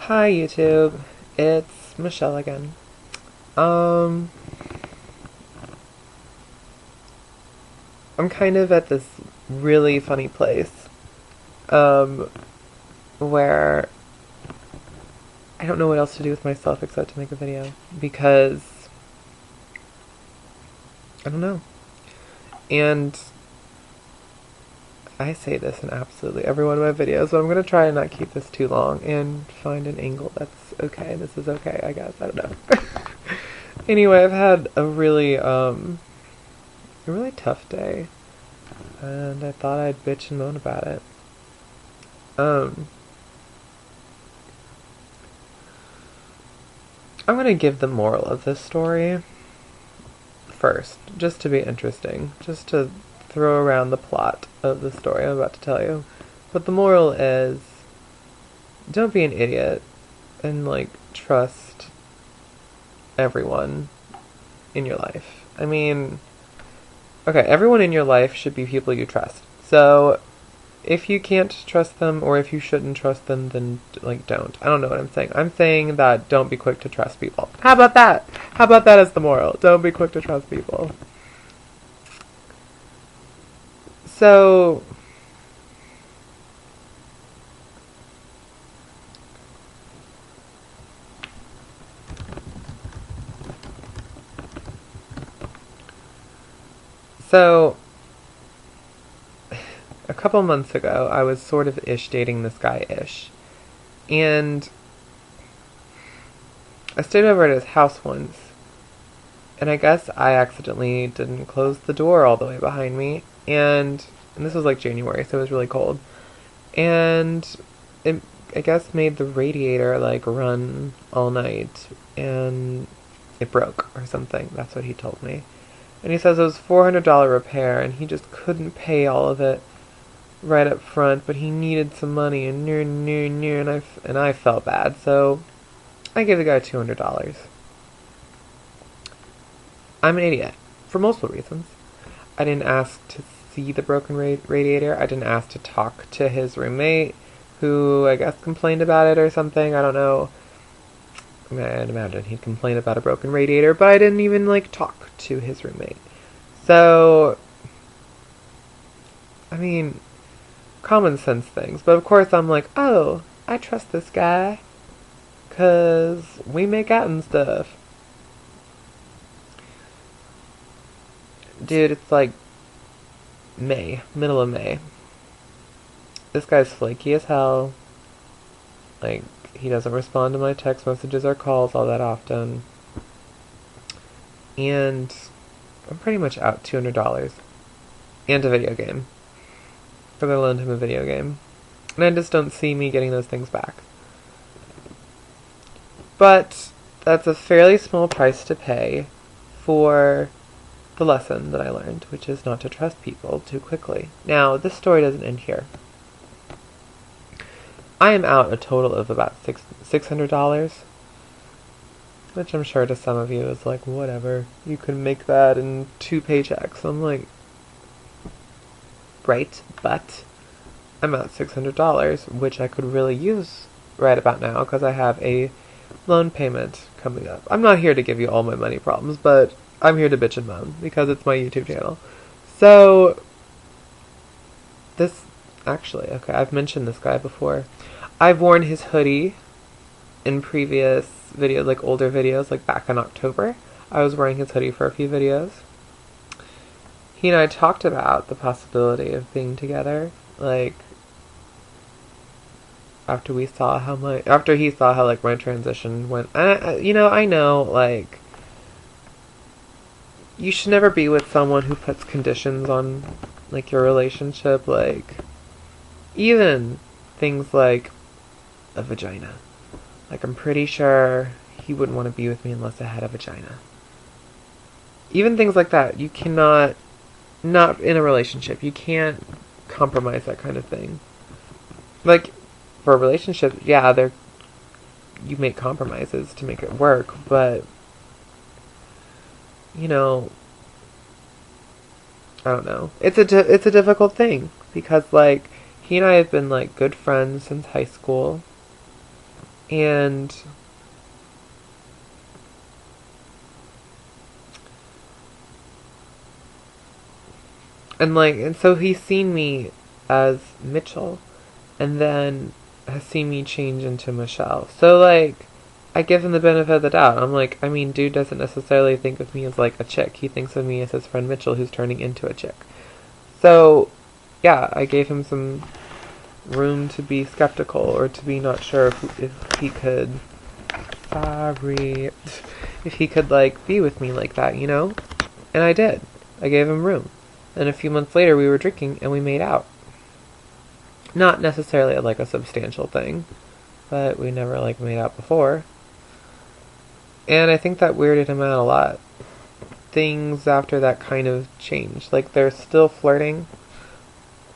Hi YouTube, it's Michelle again. Um, I'm kind of at this really funny place, um, where I don't know what else to do with myself except to make a video, because I don't know. And I say this in absolutely every one of my videos, but I'm gonna try and not keep this too long and find an angle that's okay. This is okay, I guess. I don't know. Anyway, I've had a really tough day, and I thought I'd bitch and moan about it. Um, I'm gonna give the moral of this story first, just to be interesting, just to throw around the plot of the story I'm about to tell you. But the moral is, don't be an idiot and, trust everyone in your life. I mean, okay, everyone in your life should be people you trust. So, if you can't trust them or if you shouldn't trust them, then don't. I don't know what I'm saying. I'm saying that don't be quick to trust people. How about that? How about that as the moral? Don't be quick to trust people. So, so a couple months ago, I was sort of ish dating this guy ish. And I stayed over at his house once. And I guess I accidentally didn't close the door all the way behind me. And this was like January, so it was really cold. And it, I guess, made the radiator run all night. And it broke or something. That's what he told me. And he says it was $400 repair, and he just couldn't pay all of it right up front, but he needed some money, and and I felt bad, so I gave the guy $200. I'm an idiot for multiple reasons. I didn't ask to see the broken radiator. I didn't ask to talk to his roommate, who I guess complained about it or something. I don't know. I mean, I'd imagine he'd complain about a broken radiator, but I didn't even talk to his roommate. So, I mean, common sense things. But of course, I'm like, oh, I trust this guy, 'cause we make out and stuff. Dude, it's May, middle of May. This guy's flaky as hell. He doesn't respond to my text messages or calls all that often. And I'm pretty much out $200. And a video game. Because I loaned him a video game. And I just don't see me getting those things back. But that's a fairly small price to pay for the lesson that I learned, which is not to trust people too quickly. Now, this story doesn't end here. I am out a total of about $600, which I'm sure to some of you is whatever. You can make that in 2 paychecks. I'm like, right, but I'm out $600, which I could really use right about now because I have a loan payment coming up. I'm not here to give you all my money problems, but I'm here to bitch and moan because it's my YouTube channel. So, okay, I've mentioned this guy before. I've worn his hoodie in previous videos, older videos, back in October. I was wearing his hoodie for a few videos. He and I talked about the possibility of being together, after he saw how my transition went. I know, you should never be with someone who puts conditions on, your relationship, even things like a vagina. I'm pretty sure he wouldn't want to be with me unless I had a vagina. Even things like that, you cannot, not in a relationship, you can't compromise that kind of thing. For a relationship, yeah, you make compromises to make it work, but, I don't know. It's a difficult thing because he and I have been good friends since high school. And and so he's seen me as Mitchell, and then has seen me change into Michelle. So like, I give him the benefit of the doubt. I'm like, I mean, dude doesn't necessarily think of me as like a chick. He thinks of me as his friend Mitchell, who's turning into a chick. So, yeah, I gave him some room to be skeptical or to be not sure if he could. Sorry, if he could like be with me like that, you know. And I did. I gave him room. And a few months later, we were drinking and we made out. Not necessarily like a substantial thing, but we never like made out before. And I think that weirded him out a lot. Things after that kind of changed. Like, they're still flirting.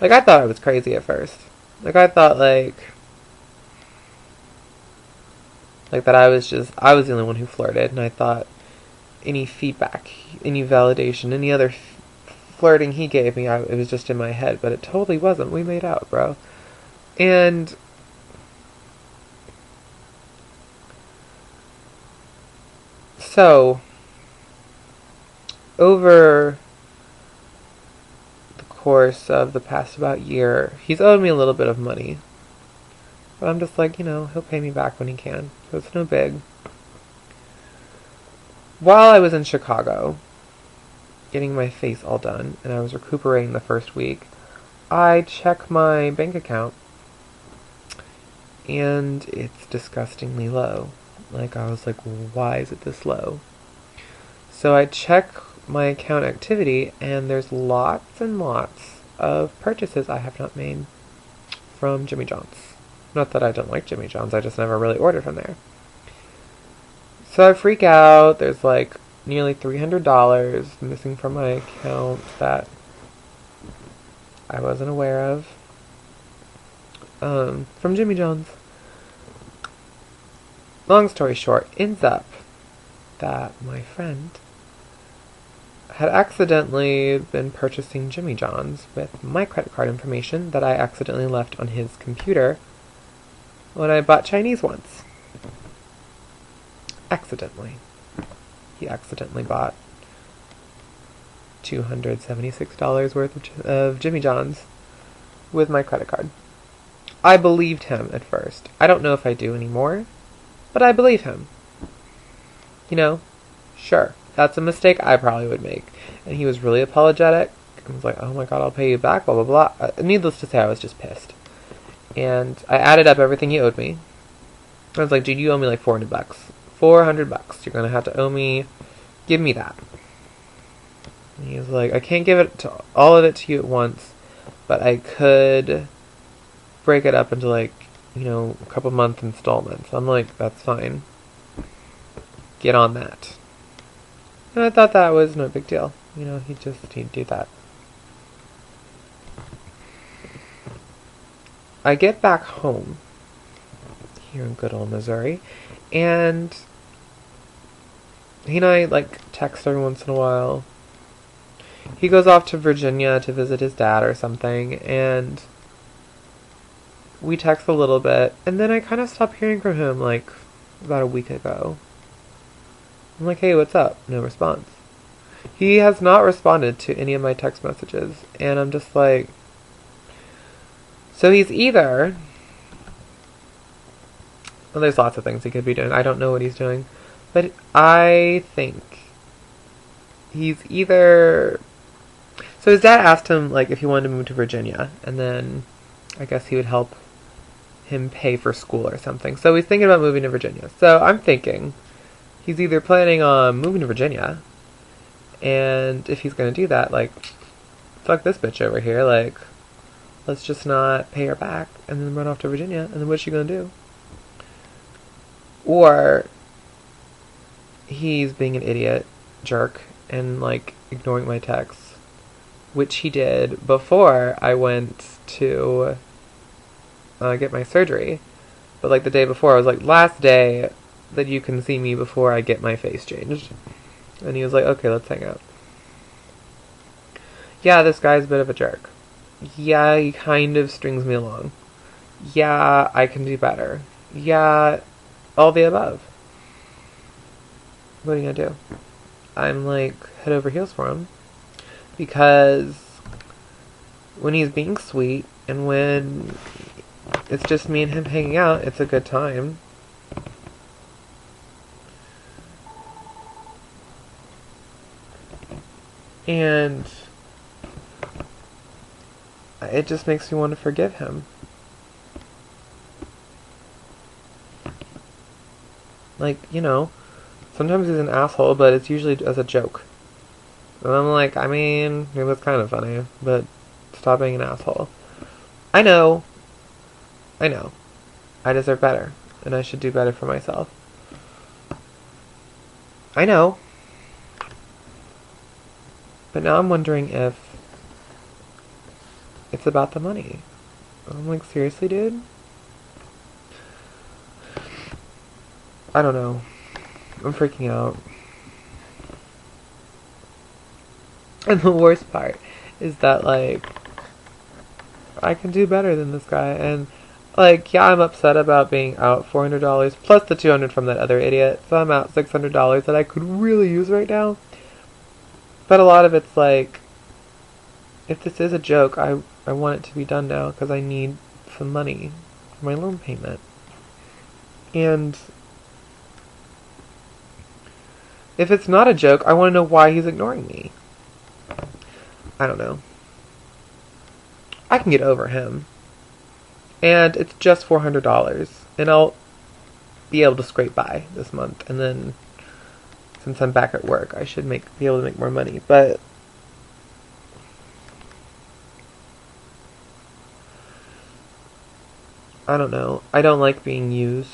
Like, I thought I was crazy at first. Like, I thought, like that I was the only one who flirted, and I thought any feedback, any validation, any other flirting he gave me, it was just in my head, but it totally wasn't. We made out, bro. And so, over the course of the past about year, he's owed me a little bit of money. But I'm just like, he'll pay me back when he can. So it's no big. While I was in Chicago, getting my face all done, and I was recuperating the first week, I check my bank account, and it's disgustingly low. Like, I was like, why is it this low? So I check my account activity, and there's lots and lots of purchases I have not made from Jimmy John's. Not that I don't like Jimmy John's, I just never really ordered from there. So I freak out. There's like nearly $300 missing from my account that I wasn't aware of. From Jimmy John's. Long story short, ends up that my friend had accidentally been purchasing Jimmy John's with my credit card information that I accidentally left on his computer when I bought Chinese once. Accidentally. He accidentally bought $276 worth of Jimmy John's with my credit card. I believed him at first. I don't know if I do anymore, but I believe him. Sure, that's a mistake I probably would make. And he was really apologetic. I was like, oh my god, I'll pay you back, blah, blah, blah. Needless to say, I was just pissed. And I added up everything he owed me. I was like, dude, you owe me like $400. $400. You're gonna have to owe me. Give me that. And he was like, I can't give all of it to you at once, but I could break it up into like, a couple month installments. I'm like, that's fine. Get on that. And I thought that was no big deal. He'd do that. I get back home here in good old Missouri, and he and I like text every once in a while. He goes off to Virginia to visit his dad or something, and we text a little bit, and then I kind of stopped hearing from him like about a week ago. I'm like, hey, what's up? No response. He has not responded to any of my text messages, and I'm just like, so he's either, well, there's lots of things he could be doing. I don't know what he's doing, but I think he's either, so his dad asked him like if he wanted to move to Virginia, and then I guess he would help him pay for school or something. So he's thinking about moving to Virginia. So I'm thinking he's either planning on moving to Virginia, and if he's going to do that, like, fuck this bitch over here, like, let's just not pay her back and then run off to Virginia, and then what's she going to do? Or he's being an idiot, jerk, and like ignoring my texts, which he did before I went to get my surgery. But like the day before, I was like, last day that you can see me before I get my face changed. And he was like, okay, let's hang out. Yeah, this guy's a bit of a jerk. Yeah, he kind of strings me along. Yeah, I can do better. Yeah, all the above. What are you gonna do? I'm like head over heels for him. Because when he's being sweet and when it's just me and him hanging out, it's a good time. And it just makes me want to forgive him. Like, you know, sometimes he's an asshole, but it's usually as a joke. And I'm like, I mean, it was kind of funny, but stop being an asshole. I know. I deserve better, and I should do better for myself. I know. But now I'm wondering if it's about the money. I'm like, seriously, dude? I don't know. I'm freaking out. And the worst part is that, like, I can do better than this guy. And, like, yeah, I'm upset about being out $400 plus the $200 from that other idiot. So I'm out $600 that I could really use right now. But a lot of it's like, if this is a joke, I want it to be done now because I need some money for my loan payment. And if it's not a joke, I want to know why he's ignoring me. I don't know. I can get over him. And it's just $400. And I'll be able to scrape by this month. And then, since I'm back at work, I should be able to make more money. But I don't know. I don't like being used.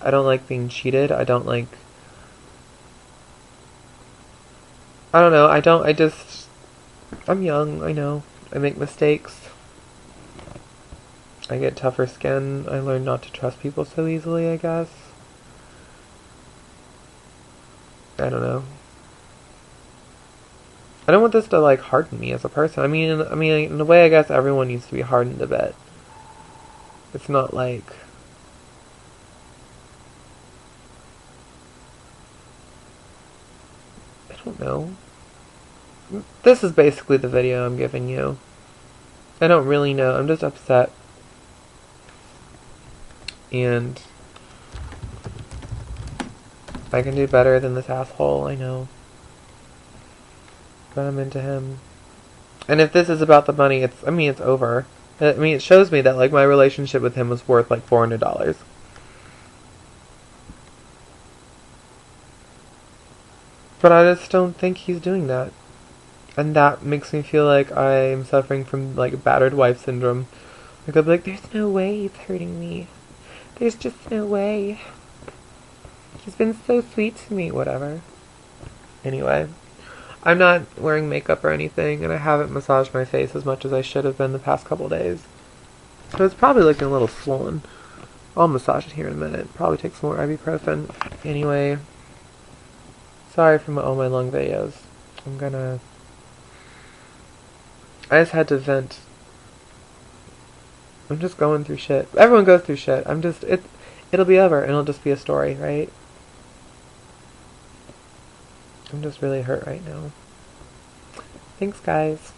I don't like being cheated. I don't know. I'm young, I know. I make mistakes. I get tougher skin. I learn not to trust people so easily, I guess. I don't know. I don't want this to, like, harden me as a person. I mean, in a way, I guess everyone needs to be hardened a bit. It's not like... I don't know. This is basically the video I'm giving you. I don't really know. I'm just upset. And I can do better than this asshole, I know. But I'm into him. And if this is about the money, it's over. I mean, it shows me that, like, my relationship with him was worth, like, $400. But I just don't think he's doing that. And that makes me feel like I'm suffering from, like, battered wife syndrome. Like, I'll be like, there's no way he's hurting me. There's just no way. He's been so sweet to me, whatever. Anyway, I'm not wearing makeup or anything, and I haven't massaged my face as much as I should have been the past couple days. So it's probably looking a little swollen. I'll massage it here in a minute. Probably take some more ibuprofen. Anyway, sorry for all my long videos. I just had to vent. I'm just going through shit. Everyone goes through shit. It'll be over, and it'll just be a story, right? I'm just really hurt right now. Thanks, guys.